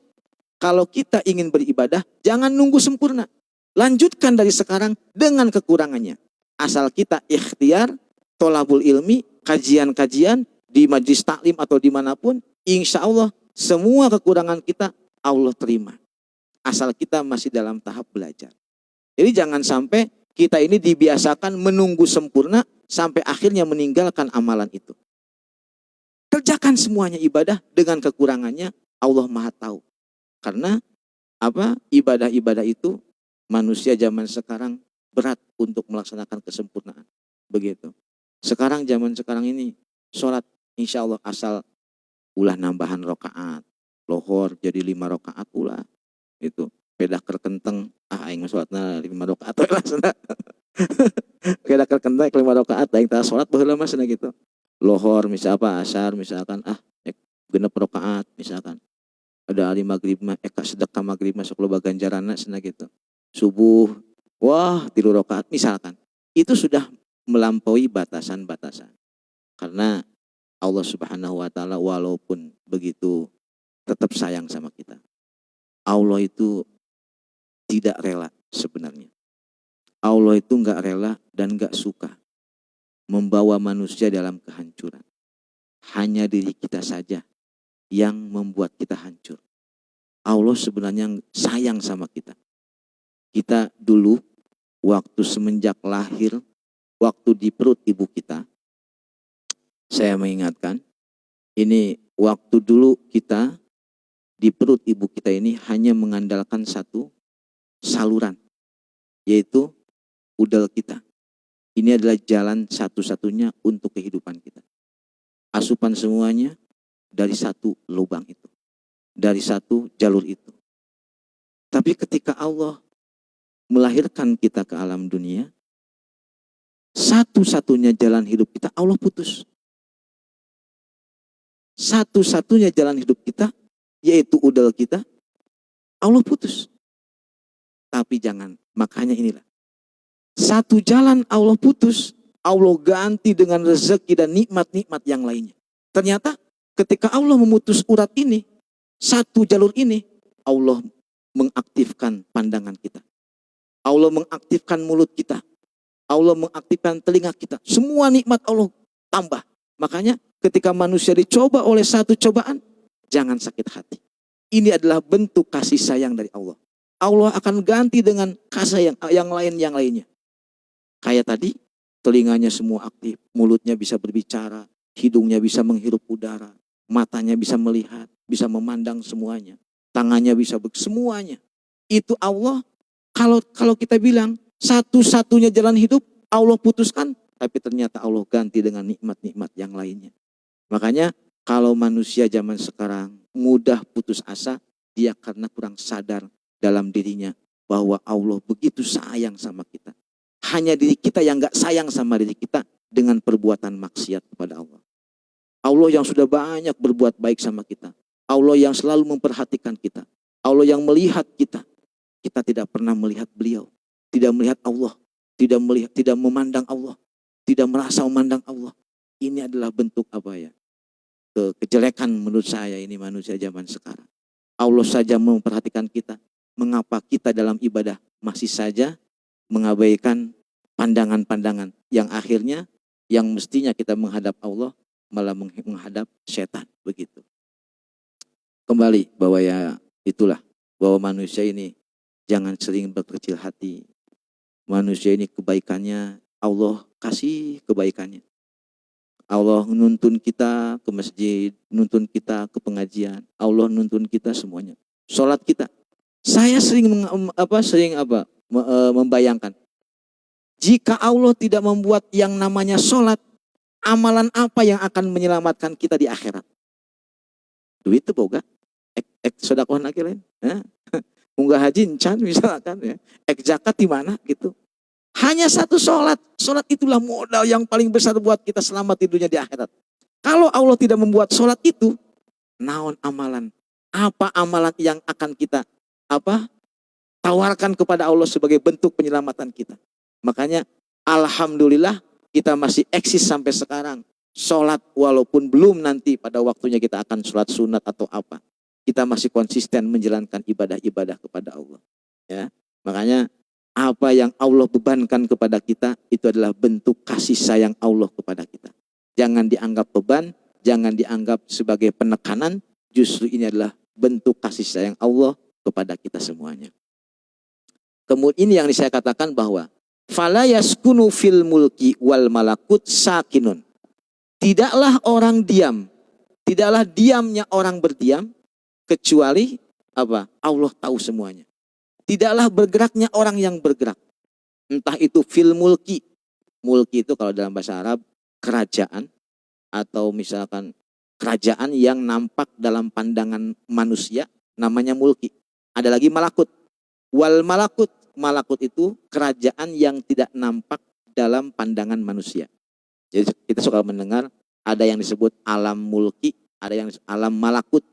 Kalau kita ingin beribadah, jangan nunggu sempurna. Lanjutkan dari sekarang dengan kekurangannya. Asal kita ikhtiar, tolabul ilmi, kajian-kajian, di majlis taklim atau dimanapun, insya Allah semua kekurangan kita Allah terima. Asal kita masih dalam tahap belajar. Jadi jangan sampai kita ini dibiasakan menunggu sempurna sampai akhirnya meninggalkan amalan itu. Kerjakan semuanya ibadah dengan kekurangannya, Allah Maha tahu. Karena ibadah-ibadah itu manusia zaman sekarang berat untuk melaksanakan kesempurnaan. Begitu. Zaman sekarang ini sholat insya Allah asal ulah nambahan rokaat, lohor jadi 5 rokaat ulah itu pedah kerkenteng aing sholatna 5 rokaat pedah kerkenteng 5 rokaat aing tah sholat baheula mah cenah gitu. Lohor asar misalkan genep rokaat misalkan. Ada ali maghrib mah sedekah maghrib masuk loba ganjaranna cenah gitu. Subuh 3 rokaat misalkan. Itu sudah melampaui batasan-batasan. Karena Allah Subhanahu wa taala walaupun begitu tetap sayang sama kita. Allah itu tidak rela sebenarnya. Allah itu enggak rela dan enggak suka membawa manusia dalam kehancuran. Hanya diri kita saja yang membuat kita hancur. Allah sebenarnya sayang sama kita. Kita dulu waktu semenjak lahir, waktu di perut ibu kita, saya mengingatkan, ini waktu dulu kita di perut ibu kita ini hanya mengandalkan satu saluran, yaitu udel kita. Ini adalah jalan satu-satunya untuk kehidupan kita. Asupan semuanya dari satu lubang itu, dari satu jalur itu. Tapi ketika Allah melahirkan kita ke alam dunia, satu-satunya jalan hidup kita Allah putus. Satu-satunya jalan hidup kita, yaitu udel kita, Allah putus. Tapi jangan, makanya inilah. Satu jalan Allah putus, Allah ganti dengan rezeki dan nikmat-nikmat yang lainnya. Ternyata ketika Allah memutus urat ini, satu jalur ini, Allah mengaktifkan pandangan kita. Allah mengaktifkan mulut kita. Allah mengaktifkan telinga kita. Semua nikmat Allah tambah. Makanya ketika manusia dicoba oleh satu cobaan, jangan sakit hati. Ini adalah bentuk kasih sayang dari Allah. Allah akan ganti dengan kasih yang lainnya. Kayak tadi, telinganya semua aktif, mulutnya bisa berbicara, hidungnya bisa menghirup udara, matanya bisa melihat, bisa memandang semuanya, tangannya bisa semuanya. Itu Allah. Kalau kita bilang satu-satunya jalan hidup Allah putuskan, tapi ternyata Allah ganti dengan nikmat-nikmat yang lainnya. Makanya kalau manusia zaman sekarang mudah putus asa, dia karena kurang sadar dalam dirinya bahwa Allah begitu sayang sama kita. hanya diri kita yang gak sayang sama diri kita dengan perbuatan maksiat kepada Allah. Allah yang sudah banyak berbuat baik sama kita. Allah yang selalu memperhatikan kita. Allah yang melihat kita. Kita tidak pernah melihat beliau. Tidak melihat Allah. Tidak memandang Allah. Tidak merasa memandang Allah. Ini adalah bentuk apa ya? Kejelekan menurut saya ini manusia zaman sekarang. Allah saja memperhatikan kita. Mengapa kita dalam ibadah masih saja mengabaikan pandangan-pandangan yang akhirnya yang mestinya kita menghadap Allah malah menghadap setan, begitu. Kembali bahwa ya itulah, bahwa manusia ini jangan sering berkecil hati. Manusia ini kebaikannya Allah kasih kebaikannya. Allah nuntun kita ke masjid, nuntun kita ke pengajian, Allah nuntun kita semuanya. Sholat kita. Saya sering membayangkan, jika Allah tidak membuat yang namanya sholat, amalan apa yang akan menyelamatkan kita di akhirat? Duit itu boga, sedekah lagi lain, munggah haji encan misalkan ya, zakat di mana gitu. Hanya satu sholat, sholat itulah modal yang paling besar buat kita selamat di dunia di akhirat. Kalau Allah tidak membuat sholat itu, naon amalan? Apa amalan yang akan kita tawarkan kepada Allah sebagai bentuk penyelamatan kita? Makanya alhamdulillah kita masih eksis sampai sekarang. Sholat walaupun belum nanti pada waktunya kita akan sholat sunat atau apa. Kita masih konsisten menjalankan ibadah-ibadah kepada Allah. Ya, makanya apa yang Allah bebankan kepada kita itu adalah bentuk kasih sayang Allah kepada kita. Jangan dianggap beban, jangan dianggap sebagai penekanan. Justru ini adalah bentuk kasih sayang Allah kepada kita semuanya. Kemudian ini yang saya katakan bahwa fala yaskunu fil mulki wal malakut sakinun. Tidaklah orang diam, tidaklah diamnya orang berdiam kecuali apa? Allah tahu semuanya. Tidaklah bergeraknya orang yang bergerak. Entah itu fil mulki. Mulki itu kalau dalam bahasa Arab kerajaan, atau misalkan kerajaan yang nampak dalam pandangan manusia namanya mulki. Ada lagi malakut. Wal malakut. Malakut itu kerajaan yang tidak nampak dalam pandangan manusia. Jadi kita suka mendengar ada yang disebut alam mulki, ada yang alam malakut.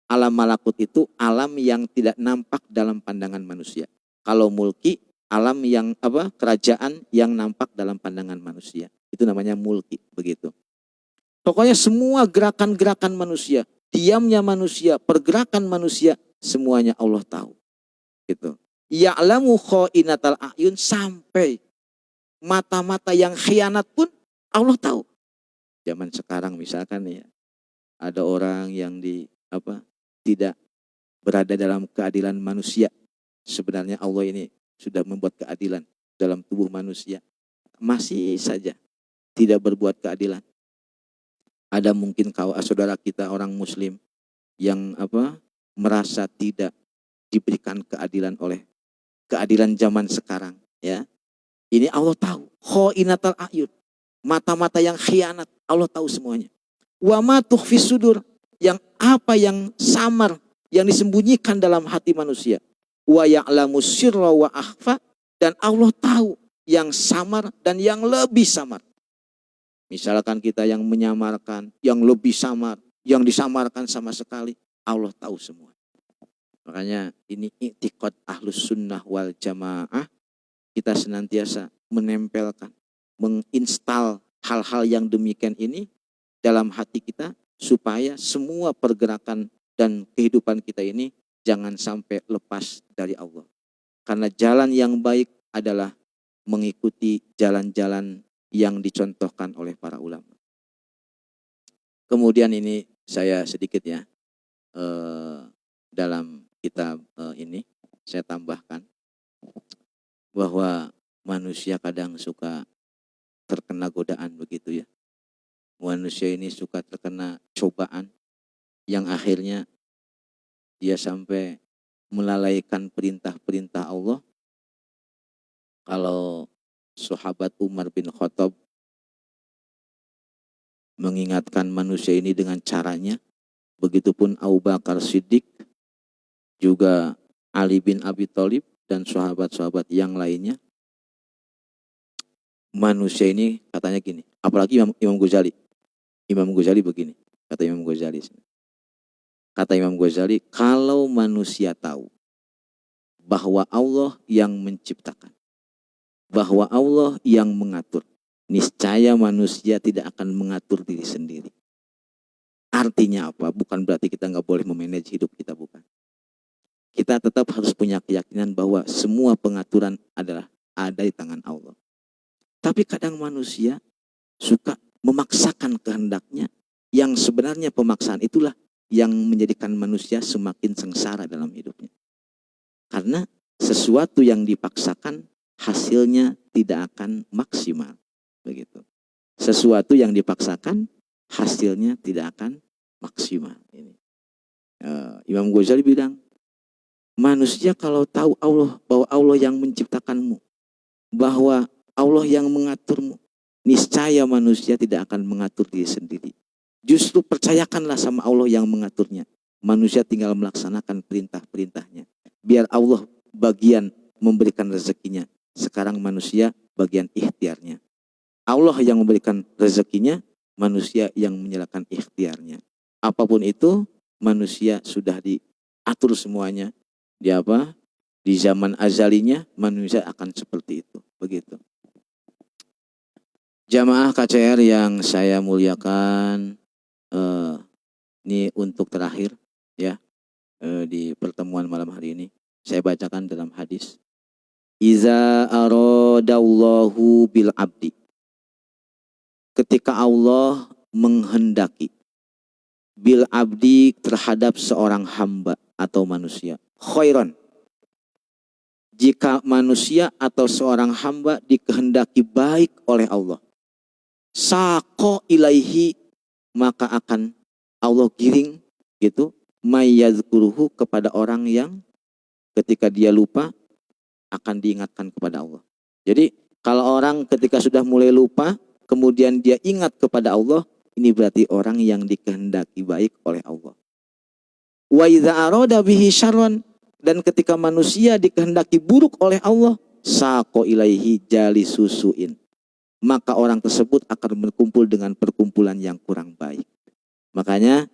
Alam malakut itu alam yang tidak nampak dalam pandangan manusia. Kalau mulki, alam yang kerajaan yang nampak dalam pandangan manusia. Itu namanya mulki, begitu. Pokoknya semua gerakan-gerakan manusia, diamnya manusia, pergerakan manusia, semuanya Allah tahu. Gitu. Ya'lamu kha'inatal a'yun, sampai mata-mata yang khianat pun Allah tahu. Zaman sekarang misalkan ya, ada orang yang tidak berada dalam keadilan manusia. Sebenarnya Allah ini sudah membuat keadilan dalam tubuh manusia. Masih saja tidak berbuat keadilan. Ada mungkin saudara kita orang muslim yang merasa tidak diberikan keadilan oleh keadilan zaman sekarang, ya. Ini Allah tahu. Kha'inatal a'yun. Mata-mata yang khianat, Allah tahu semuanya. Wa ma tukhfis sudur, yang apa yang samar, yang disembunyikan dalam hati manusia. Wa ya'lamu sirra wa akhfa, dan Allah tahu yang samar dan yang lebih samar. Misalkan kita yang menyamarkan, yang lebih samar, yang disamarkan sama sekali, Allah tahu semua. Makanya ini i'tiqad ahlus sunnah wal jamaah, kita senantiasa menempelkan, menginstal hal-hal yang demikian ini dalam hati kita, supaya semua pergerakan dan kehidupan kita ini jangan sampai lepas dari Allah. Karena jalan yang baik adalah mengikuti jalan-jalan yang dicontohkan oleh para ulama. Kemudian ini saya sedikit ya, dalam kitab ini saya tambahkan bahwa manusia kadang suka terkena godaan, begitu ya. Manusia ini suka terkena cobaan yang akhirnya dia sampai melalaikan perintah-perintah Allah. Kalau sahabat Umar bin Khattab mengingatkan manusia ini dengan caranya, begitupun Abu Bakar Siddiq, juga Ali bin Abi Thalib dan sahabat-sahabat yang lainnya. manusia ini katanya gini, apalagi Imam Ghazali. Imam Ghazali begini, kata Imam Ghazali. Kata Imam Ghazali, kalau manusia tahu bahwa Allah yang menciptakan, bahwa Allah yang mengatur, niscaya manusia tidak akan mengatur diri sendiri. Artinya apa? Bukan berarti kita nggak boleh memanage hidup kita, bukan. Kita tetap harus punya keyakinan bahwa semua pengaturan adalah ada di tangan Allah. Tapi kadang manusia suka memaksakan kehendaknya, yang sebenarnya pemaksaan itulah yang menjadikan manusia semakin sengsara dalam hidupnya. Karena sesuatu yang dipaksakan hasilnya tidak akan maksimal. Begitu. Sesuatu yang dipaksakan hasilnya tidak akan maksimal. Ini. Imam Ghazali bilang, manusia kalau tahu Allah, bahwa Allah yang menciptakanmu, bahwa Allah yang mengaturmu, niscaya manusia tidak akan mengatur diri sendiri. Justru percayakanlah sama Allah yang mengaturnya. Manusia tinggal melaksanakan perintah-perintahnya. Biar Allah bagian memberikan rezekinya. Sekarang manusia bagian ikhtiarnya. Allah yang memberikan rezekinya, manusia yang menyerahkan ikhtiarnya. Apapun itu, manusia sudah diatur semuanya. Di apa? Di zaman azalinya, manusia akan seperti itu. Begitu. Jamaah KCR yang saya muliakan, ini untuk terakhir ya, di pertemuan malam hari ini saya bacakan dalam hadis, iza aradallahu bil abdi, ketika Allah menghendaki, bil abdi terhadap seorang hamba atau manusia, khairan, jika manusia atau seorang hamba dikehendaki baik oleh Allah, saqo ilaihi, maka akan Allah giring gitu, mayyazkuruhu, kepada orang yang ketika dia lupa akan diingatkan kepada Allah. Jadi kalau orang ketika sudah mulai lupa kemudian dia ingat kepada Allah, ini berarti orang yang dikehendaki baik oleh Allah. Wa idza arada bihi syarran, dan ketika manusia dikehendaki buruk oleh Allah, saqo ilaihi jalisusuin, maka orang tersebut akan berkumpul dengan perkumpulan yang kurang baik. Makanya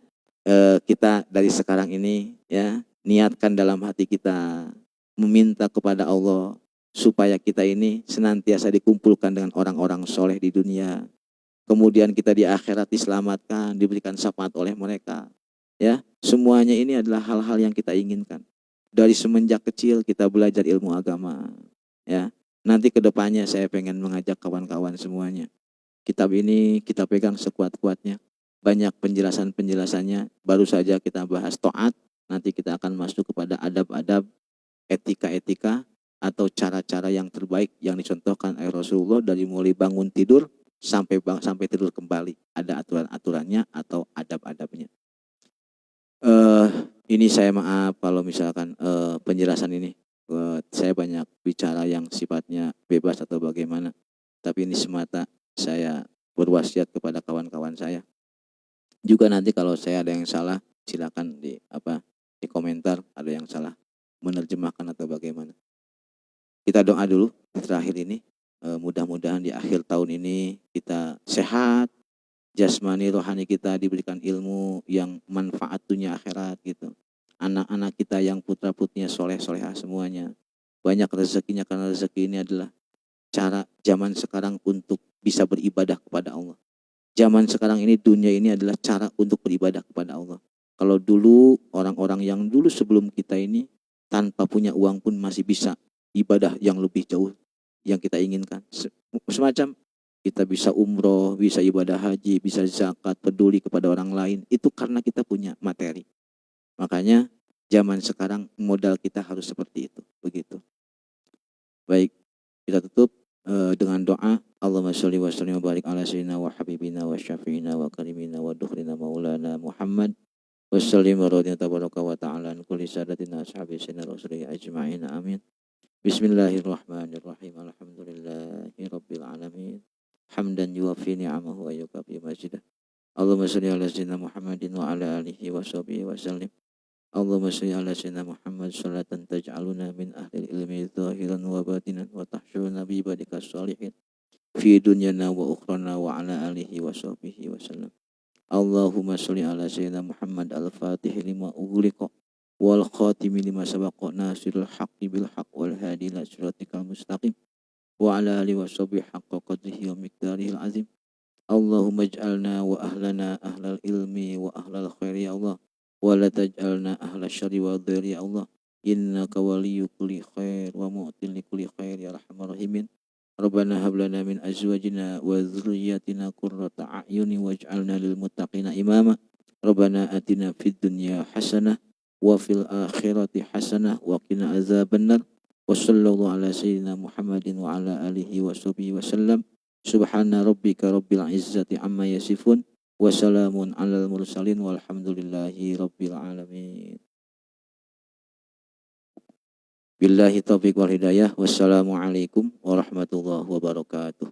kita dari sekarang ini ya, niatkan dalam hati kita meminta kepada Allah supaya kita ini senantiasa dikumpulkan dengan orang-orang soleh di dunia. Kemudian kita di akhirat diselamatkan, diberikan syafaat oleh mereka. Ya, semuanya ini adalah hal-hal yang kita inginkan. Dari semenjak kecil kita belajar ilmu agama. Ya, nanti kedepannya saya pengen mengajak kawan-kawan semuanya. Kitab ini kita pegang sekuat-kuatnya. Banyak penjelasan-penjelasannya. Baru saja kita bahas taat. Nanti kita akan masuk kepada adab-adab, etika-etika, atau cara-cara yang terbaik yang dicontohkan oleh Rasulullah dari mulai bangun tidur sampai tidur kembali. Ada aturan-aturannya atau adab-adabnya. Ini saya maaf kalau misalkan penjelasan ini saya banyak bicara yang sifatnya bebas atau bagaimana. Tapi ini semata saya berwasiat kepada kawan-kawan saya. Juga nanti kalau saya ada yang salah, silakan di komentar, ada yang salah menerjemahkan atau bagaimana. Kita doa dulu terakhir ini. Mudah-mudahan di akhir tahun ini kita sehat, jasmani rohani kita diberikan ilmu yang manfaat dunia akhirat gitu. Anak-anak kita yang putra-putrinya soleh-solehah semuanya. Banyak rezekinya, karena rezeki ini adalah cara zaman sekarang untuk bisa beribadah kepada Allah. Zaman sekarang ini, dunia ini adalah cara untuk beribadah kepada Allah. Kalau dulu orang-orang yang dulu sebelum kita ini tanpa punya uang pun masih bisa ibadah yang lebih jauh yang kita inginkan. Semacam kita bisa umroh, bisa ibadah haji, bisa zakat, peduli kepada orang lain. Itu karena kita punya materi. Makanya zaman sekarang modal kita harus seperti itu. Begitu. Baik, kita tutup dengan doa. Allahumma sholli wa sallim wa barik ala sayyidina wa habibina wa syafi'ina wa karimina wa dukhrina maulana Muhammad wa sallim wa radina tabaraka wa ta'ala an kulli sadatina ashabi sayyidina rasulih ajma'in, amin. Bismillahirrahmanirrahim. Alhamdulillahi rabbil alamin. Hamdan yuwafi ni'amahu wa yukafi majidah. Allahumma sholli ala sayyidina Muhammadin wa ala alihi wa sahbihi wa sallim. Allahumma sholli ala sayyidina Muhammad salatan taj'aluna min ahli ilmi zahiran wa batinan wa tahsyuruna bi ibadika sholihin fi dunyana wa ukhrana wa ala alihi wa sahbihi wa sallam. Allahumma sholli ala sayyidina Muhammad al-Fatih lima ughliqa wal khatimi lima sabaqa nasirul haqqi bil haqq wal hadi ila siratikal mustaqim wa ala alihi wa sahbihi haqqa qadrihi wa miqdarihil azim. Allahumma ij'alna wa ahlana ahlal ilmi wa ahlal khairi ya Allah, wa la taj'alna ahlal syarri wa dhari ya Allah, innaka waliyyu kulli khair wa mu'til li kulli khair ya arhamar rahimin. Rabbana hab lana min azwajina wa dhurriyyatina qurrata a'yuni waj'alna lil muttaqina imama. Rabbana atina fid dunya hasanah wa fil akhirati hasanah wa qina azabannar. Wa sallallahu ala sayyidina Muhammadin wa ala alihi wa sahbihi wa sallam. Subhana rabbika rabbil izzati amma yasifun wa salamun alal mursalin walhamdulillahi rabbil alamin. Billahi taufiq wal hidayah. Wassalamualaikum warahmatullahi wabarakatuh.